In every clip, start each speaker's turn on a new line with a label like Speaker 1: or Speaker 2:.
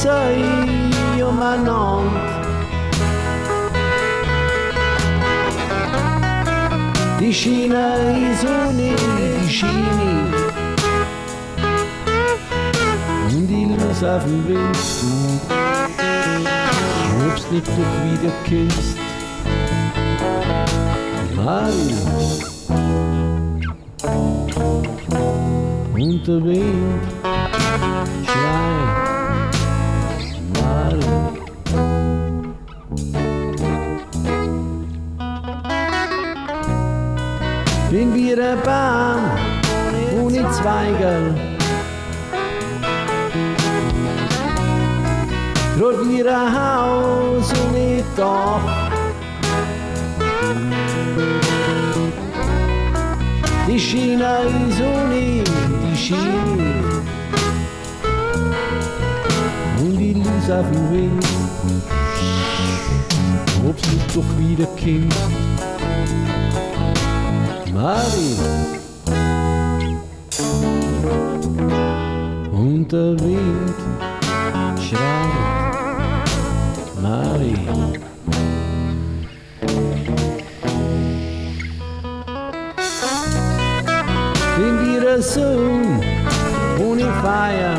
Speaker 1: sei umeinander. Die Schiene ist ohne die Schiene und die Lust auf dem Wind. Ob's nicht doch wieder kennst, Mario. Und der Wind schreit, Mario. Bin wie ein Baum ohne Zweige, grad wie ein Haus ohne Dach. Die Schiene ist ohne die Schiene und die Lust auf dem Wind. Ob's nicht doch wieder kommt, Mari. Und der Wind schreit, Mari. Bin wie ein Sohn ohne Feier,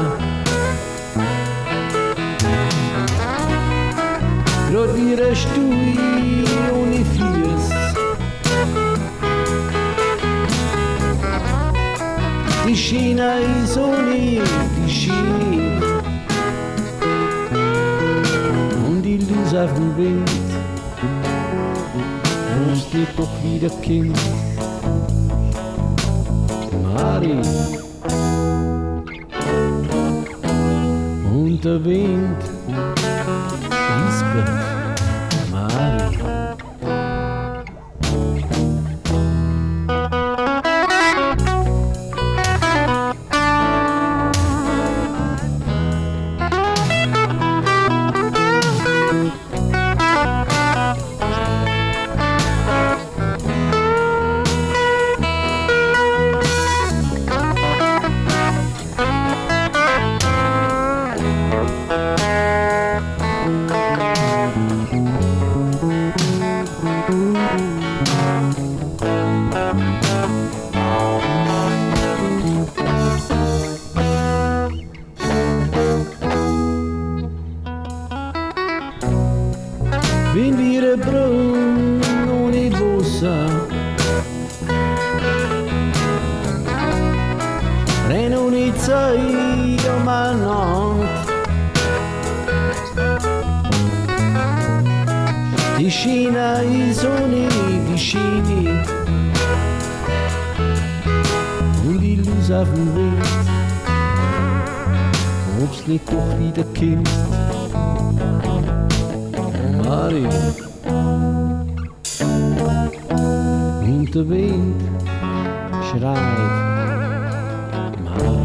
Speaker 1: grad wie ein Stuhl ohne Füß. Die Schiene ist ohne die Schiene und die Lust auf dem Wind. Ob's nicht doch wieder kommt, Mari. Und der Wind wispert, Mari. Bin wie ein Brunnen ohne Wasser, renn ohne Zeit umeinander. Die Schiene ist ohne die Schiene und die Lust auf dem Wind. Ob's nicht doch wieder kommt, Mari. Und der Wind schreit, Mari.